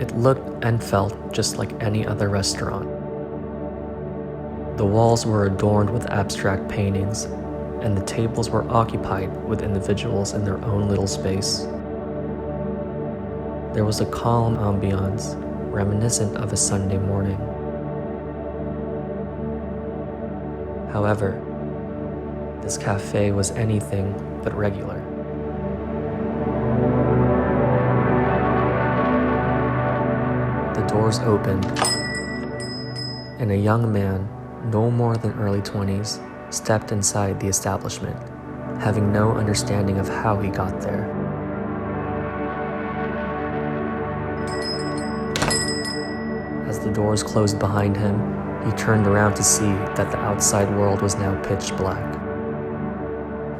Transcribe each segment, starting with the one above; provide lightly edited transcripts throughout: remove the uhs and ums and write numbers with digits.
It looked and felt just like any other restaurant. The walls were adorned with abstract paintings, and the tables were occupied with individuals in their own little space. There was a calm ambiance, reminiscent of a Sunday morning. However, this cafe was anything but regular. The doors opened, and a young man, no more than early 20s, stepped inside the establishment, having no understanding of how he got there. As the doors closed behind him, he turned around to see that the outside world was now pitch black,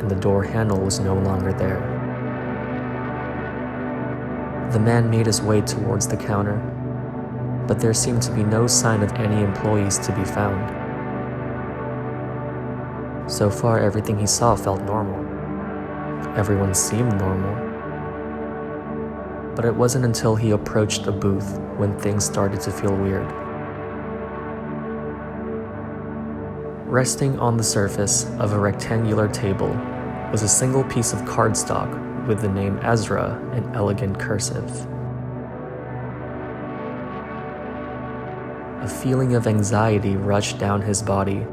and the door handle was no longer there. The man made his way towards the counter, but there seemed to be no sign of any employees to be found. So far, everything he saw felt normal. Everyone seemed normal. But it wasn't until he approached a booth when things started to feel weird. Resting on the surface of a rectangular table was a single piece of cardstock with the name Ezra in elegant cursive. A feeling of anxiety rushed down his body,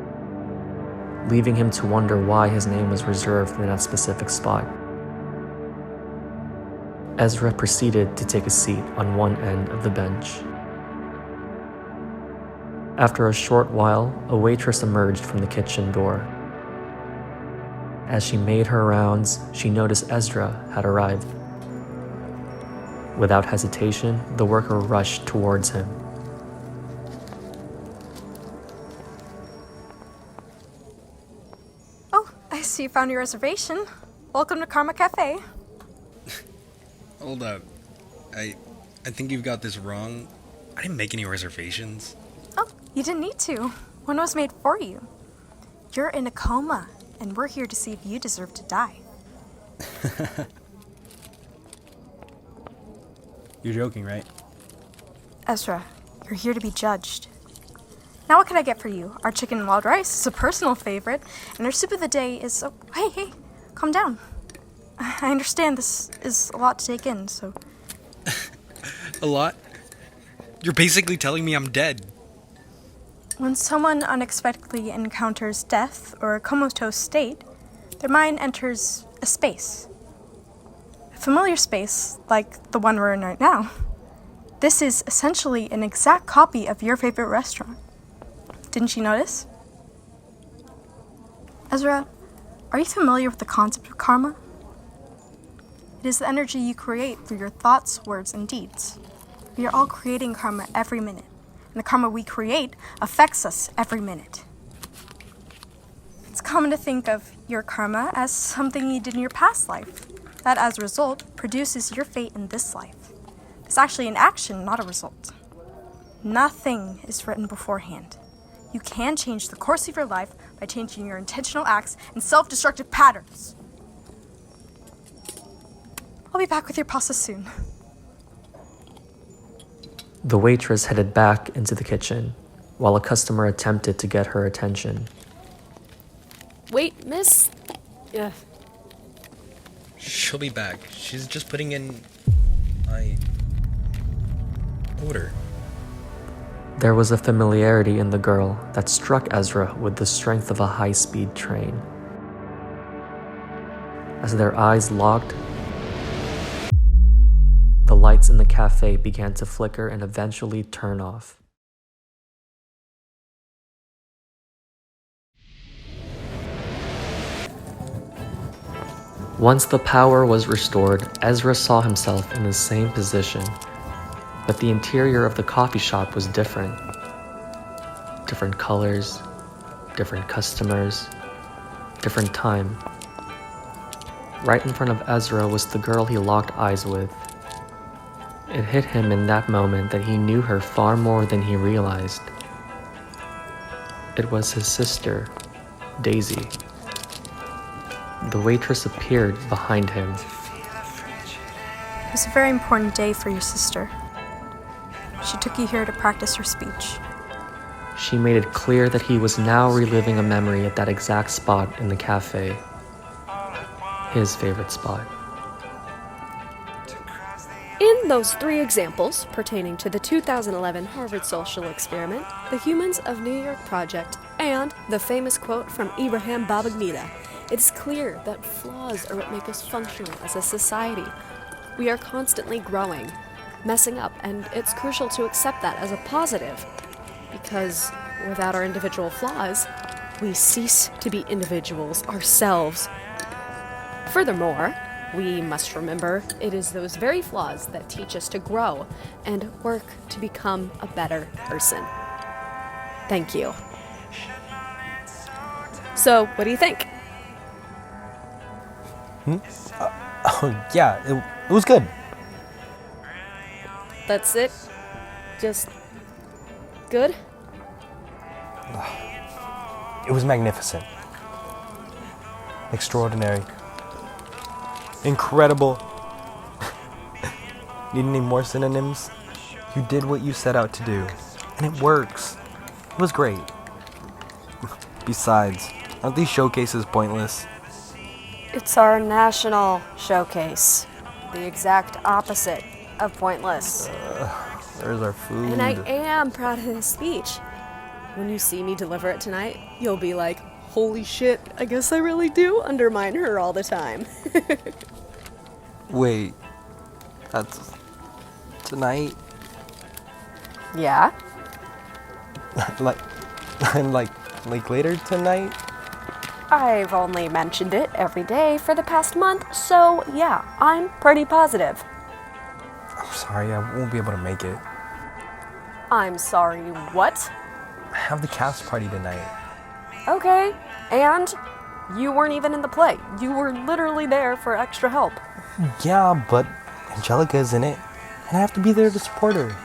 leaving him to wonder why his name was reserved in that specific spot. Ezra proceeded to take a seat on one end of the bench. After a short while, a waitress emerged from the kitchen door. As she made her rounds, she noticed Ezra had arrived. Without hesitation, the worker rushed towards him. So you found your reservation. Welcome to Karma Cafe. Hold up. I think you've got this wrong. I didn't make any reservations. Oh, you didn't need to. One was made for you. You're in a coma, and we're here to see if you deserve to die. You're joking, right? Ezra, you're here to be judged. Now what can I get for you? Our chicken and wild rice is a personal favorite, and our soup of the day is... Oh, hey, calm down. I understand this is a lot to take in, so... A lot? You're basically telling me I'm dead. When someone unexpectedly encounters death or a comatose state, their mind enters a space. A familiar space, like the one we're in right now. This is essentially an exact copy of your favorite restaurant. Didn't you notice? Ezra, are you familiar with the concept of karma? It is the energy you create through your thoughts, words, and deeds. We are all creating karma every minute, and the karma we create affects us every minute. It's common to think of your karma as something you did in your past life, that as a result produces your fate in this life. It's actually an action, not a result. Nothing is written beforehand. You can change the course of your life by changing your intentional acts and self-destructive patterns. I'll be back with your pasta soon. The waitress headed back into the kitchen, while a customer attempted to get her attention. Wait, miss? Yeah. She'll be back. She's just putting in my order. There was a familiarity in the girl that struck Ezra with the strength of a high-speed train. As their eyes locked, the lights in the cafe began to flicker and eventually turn off. Once the power was restored, Ezra saw himself in the same position, but the interior of the coffee shop was different. Different colors, different customers, different time. Right in front of Ezra was the girl he locked eyes with. It hit him in that moment that he knew her far more than he realized. It was his sister, Daisy. The waitress appeared behind him. It was a very important day for your sister. she took you here to practice her speech. She made it clear that he was now reliving a memory at that exact spot in the cafe. His favorite spot. In those 3 examples pertaining to the 2011 Harvard Social Experiment, the Humans of New York Project, and the famous quote from Ibrahim Babangida, it is clear that flaws are what make us functional as a society. We are constantly growing, messing up, and it's crucial to accept that as a positive, because without our individual flaws, we cease to be individuals ourselves. Furthermore, we must remember it is those very flaws that teach us to grow and work to become a better person. Thank you. So, what do you think? Yeah, it was good. That's it? Just good? It was magnificent. Extraordinary. Incredible. Need any more synonyms? You did what you set out to do, and it works. It was great. Besides, aren't these showcases pointless? It's our national showcase. The exact opposite of pointless. Where's our food? And I am proud of this speech. When you see me deliver it tonight, you'll be like, holy shit, I guess I really do undermine her all the time. Wait, that's tonight? Yeah? like later tonight? I've only mentioned it every day for the past month, so yeah, I'm pretty positive. I'm sorry, I won't be able to make it. I'm sorry, what? I have the cast party tonight. Okay, and you weren't even in the play. You were literally there for extra help. Yeah, but Angelica is in it, and I have to be there to support her.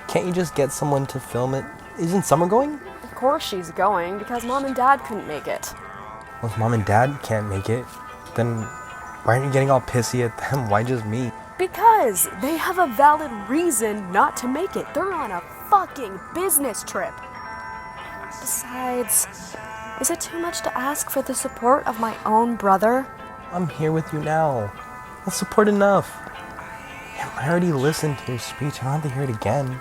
Can't you just get someone to film it? Isn't Summer going? Of course she's going, because Mom and Dad couldn't make it. Well, if Mom and Dad can't make it, then why aren't you getting all pissy at them? Why just me? Because they have a valid reason not to make it. They're on a fucking business trip. Besides, is it too much to ask for the support of my own brother? I'm here with you now. That's support enough. I already listened to your speech. I don't have to hear it again.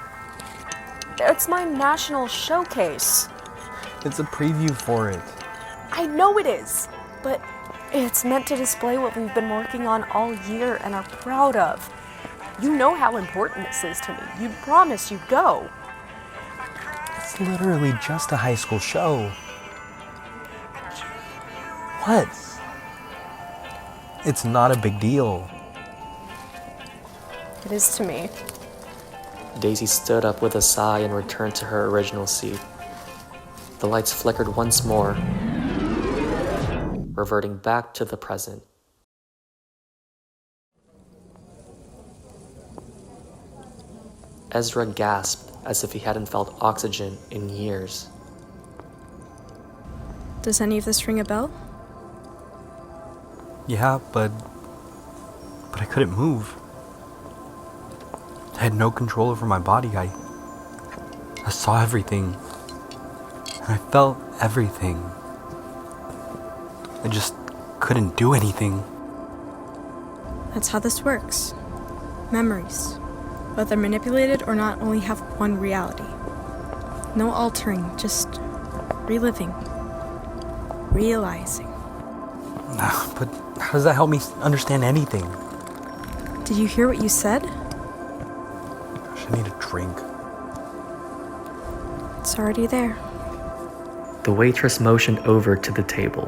It's my national showcase. It's a preview for it. I know it is, but it's meant to display what we've been working on all year and are proud of. You know how important this is to me. You promised you'd go. It's literally just a high school show. What? It's not a big deal. It is to me. Daisy stood up with a sigh and returned to her original seat. The lights flickered once more, reverting back to the present. Ezra gasped as if he hadn't felt oxygen in years. Does any of this ring a bell? Yeah, but I couldn't move. I had no control over my body. I saw everything. And I felt everything. I just couldn't do anything. That's how this works. Memories, whether manipulated or not, only have one reality. No altering, just reliving, realizing. But how does that help me understand anything? Did you hear what you said? Gosh, I need a drink. It's already there. The waitress motioned over to the table,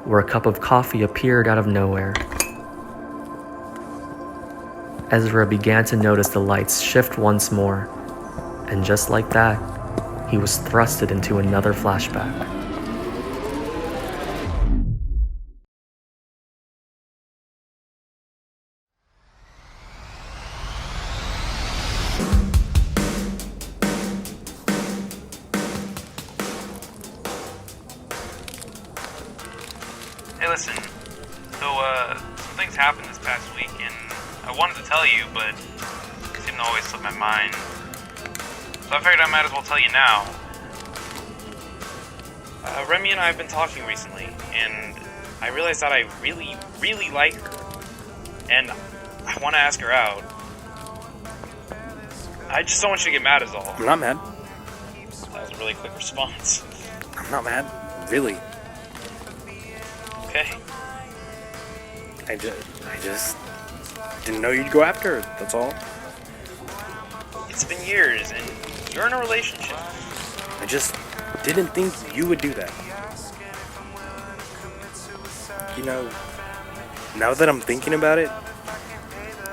where a cup of coffee appeared out of nowhere. Ezra began to notice the lights shift once more, and just like that, he was thrusted into another flashback. Hey, listen. So, some things happened this past week, and I wanted to tell you, but it seemed to always slip my mind. so I figured I might as well tell you now. Remy and I have been talking recently, and I realized that I really, really like her. And I want to ask her out. I just don't want you to get mad is all. I'm not mad. That was a really quick response. I'm not mad. Really. Okay. I just didn't know you'd go after her, that's all. It's been years, and you're in a relationship. I just didn't think you would do that. You know, now that I'm thinking about it,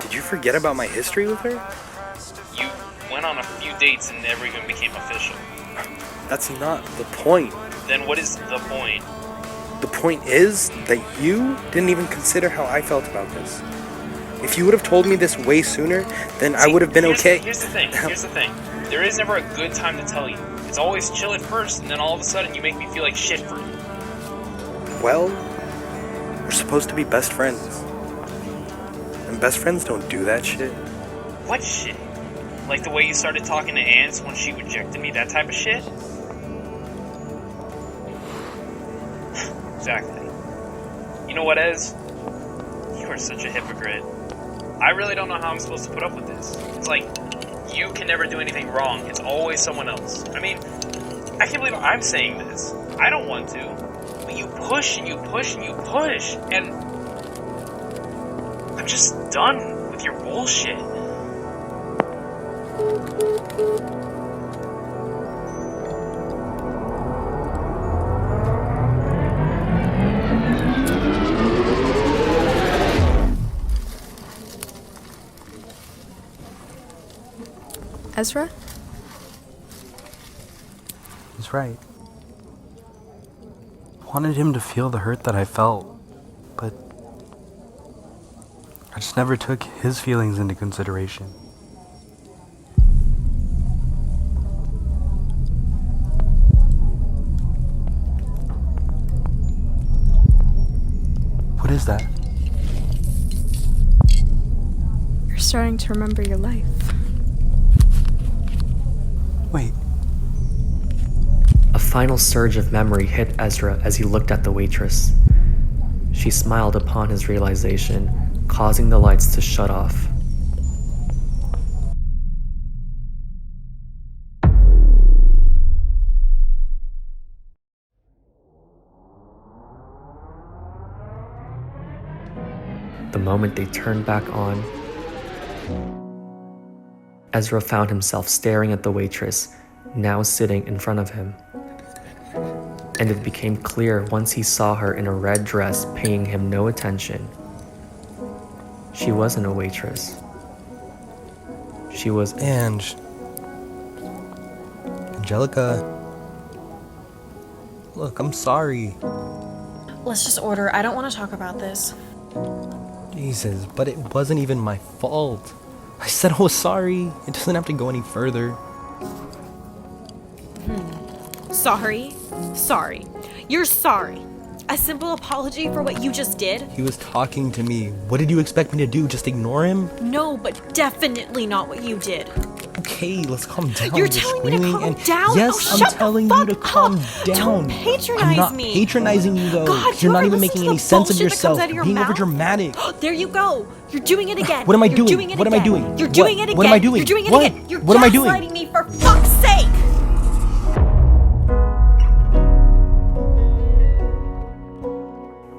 did you forget about my history with her? You went on a few dates and never even became official. That's not the point. Then what is the point? The point is that you didn't even consider how I felt about this. If you would have told me this way sooner, then I would have been okay. Here's the thing. There is never a good time to tell you. It's always chill at first, and then all of a sudden you make me feel like shit for you. Well, we're supposed to be best friends. And best friends don't do that shit. What shit? Like the way you started talking to Ernst when she rejected me, that type of shit? Exactly. You know what, Ez? You are such a hypocrite. I really don't know how I'm supposed to put up with this. It's like, you can never do anything wrong. It's always someone else. I mean, I can't believe I'm saying this. I don't want to. But you push and you push and you push. And I'm just done with your bullshit. Ezra? He's right. I wanted him to feel the hurt that I felt, but I just never took his feelings into consideration. What is that? You're starting to remember your life. Wait. A final surge of memory hit Ezra as he looked at the waitress. She smiled upon his realization, causing the lights to shut off. The moment they turned back on, Ezra found himself staring at the waitress, now sitting in front of him. And it became clear once he saw her in a red dress paying him no attention. She wasn't a waitress. She was Angelica. Look, I'm sorry. Let's just order. I don't want to talk about this. Jesus, but it wasn't even my fault. I said I was sorry. It doesn't have to go any further. Sorry? Sorry. You're sorry. A simple apology for what you just did? He was talking to me. What did you expect me to do? Just ignore him? No, but definitely not what you did. Okay, let's calm down. You're telling me to calm down? Yes, Oh, I'm telling you to calm down. Don't patronize I'm not me. patronizing you though. God, You're you not ever even listen making to any the sense of bullshit that yourself. comes out of your Being mouth? overdramatic. There you go. You're doing it again. What am I You're doing? doing it What am I again. doing? You're doing it again. What am I doing? You're doing it What? again. You're What am I doing? gaslighting me, for fuck's sake.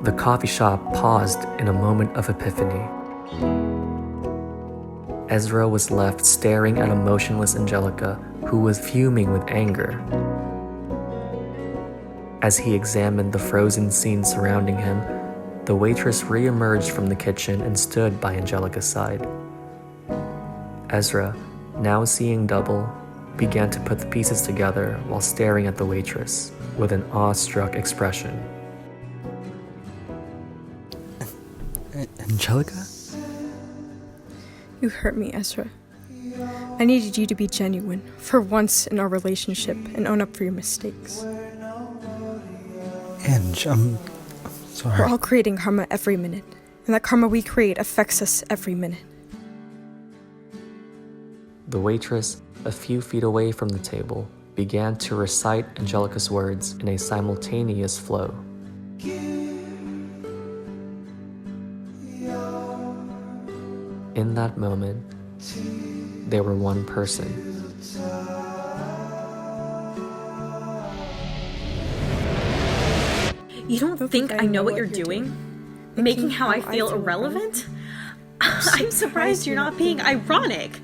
The coffee shop paused in a moment of epiphany. Ezra was left staring at a motionless Angelica who was fuming with anger. As he examined the frozen scene surrounding him, the waitress re-emerged from the kitchen and stood by Angelica's side. Ezra, now seeing double, began to put the pieces together while staring at the waitress with an awestruck expression. Angelica? You hurt me, Ezra. I needed you to be genuine, for once in our relationship, and own up for your mistakes. Ange, I'm sorry. We're all creating karma every minute, and that karma we create affects us every minute. The waitress, a few feet away from the table, began to recite Angelica's words in a simultaneous flow. In that moment, they were one person. You don't think I know what you're doing? Making how I feel irrelevant? I'm surprised you're not being ironic.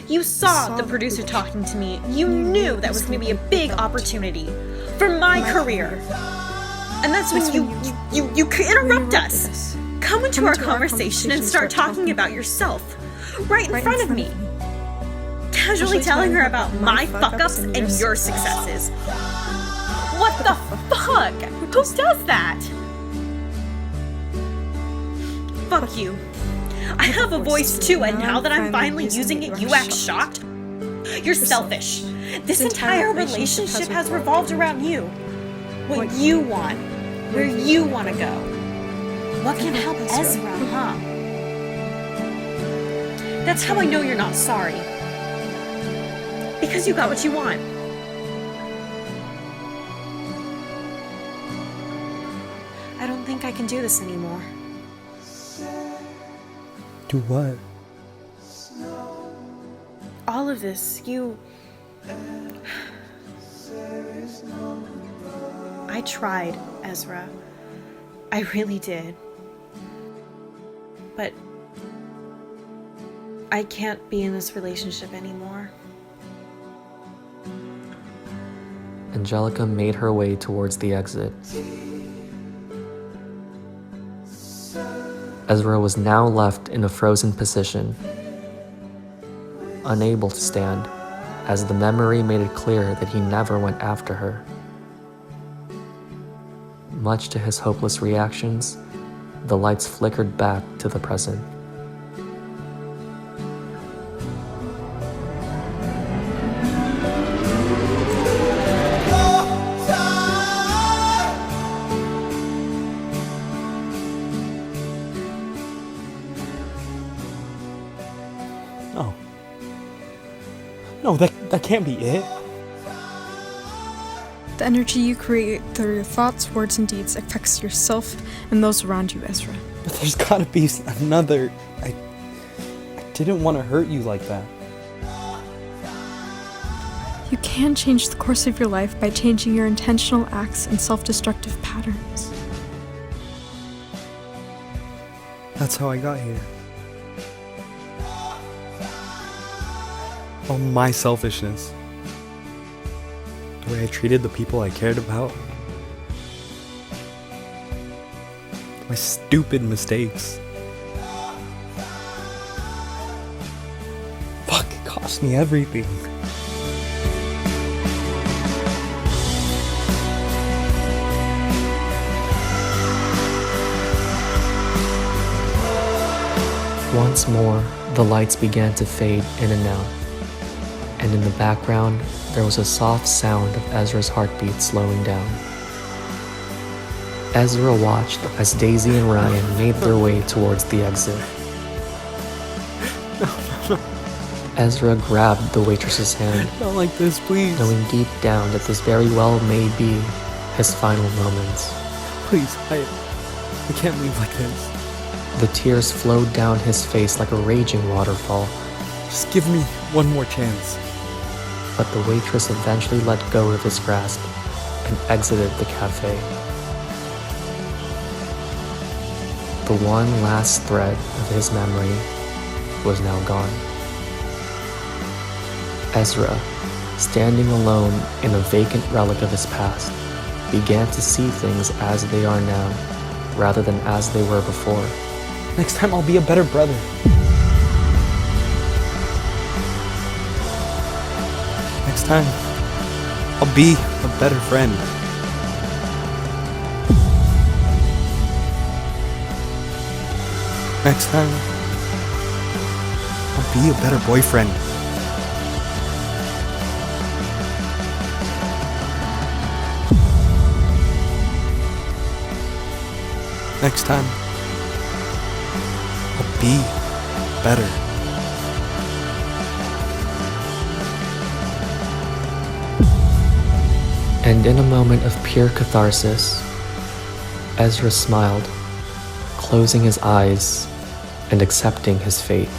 You saw the producer talking to me. You knew that was going to be a big opportunity for my career. And that's when you interrupt us. Come into our conversation and start talking about yourself. Right in front of me. Casually telling her about my fuck-ups and your successes. What the fuck? Who does that? Fuck you. I have a voice too, and now that I'm finally using it, you act shocked? You're selfish. This entire relationship has revolved around you. What you want. Where you want to go. What can help Ezra, huh? That's how I know you're not sorry. Because you got what you want. I don't think I can do this anymore. Do what? All of this, I tried, Ezra. I really did. But I can't be in this relationship anymore. Angelica made her way towards the exit. Ezra was now left in a frozen position, unable to stand, as the memory made it clear that he never went after her. Much to his hopeless reactions, the lights flickered back to the present. No, that can't be it. The energy you create through your thoughts, words, and deeds affects yourself and those around you, Ezra. But there's gotta be another... I didn't want to hurt you like that. You can change the course of your life by changing your intentional acts and self-destructive patterns. That's how I got here. All my selfishness. The way I treated the people I cared about. My stupid mistakes. Fuck, it cost me everything. Once more, the lights began to fade in and out, and in the background, there was a soft sound of Ezra's heartbeat slowing down. Ezra watched as Daisy and Ryan made their way towards the exit. Ezra grabbed the waitress's hand, Not like this, please. knowing deep down that this very well may be his final moments. Please, I can't leave like this. The tears flowed down his face like a raging waterfall, Just give me one more chance. but the waitress eventually let go of his grasp and exited the cafe. The one last thread of his memory was now gone. Ezra, standing alone in a vacant relic of his past, began to see things as they are now, rather than as they were before. Next time I'll be a better brother. Next time, I'll be a better friend. Next time, I'll be a better boyfriend. Next time, I'll be better. And in a moment of pure catharsis, Ezra smiled, closing his eyes and accepting his fate.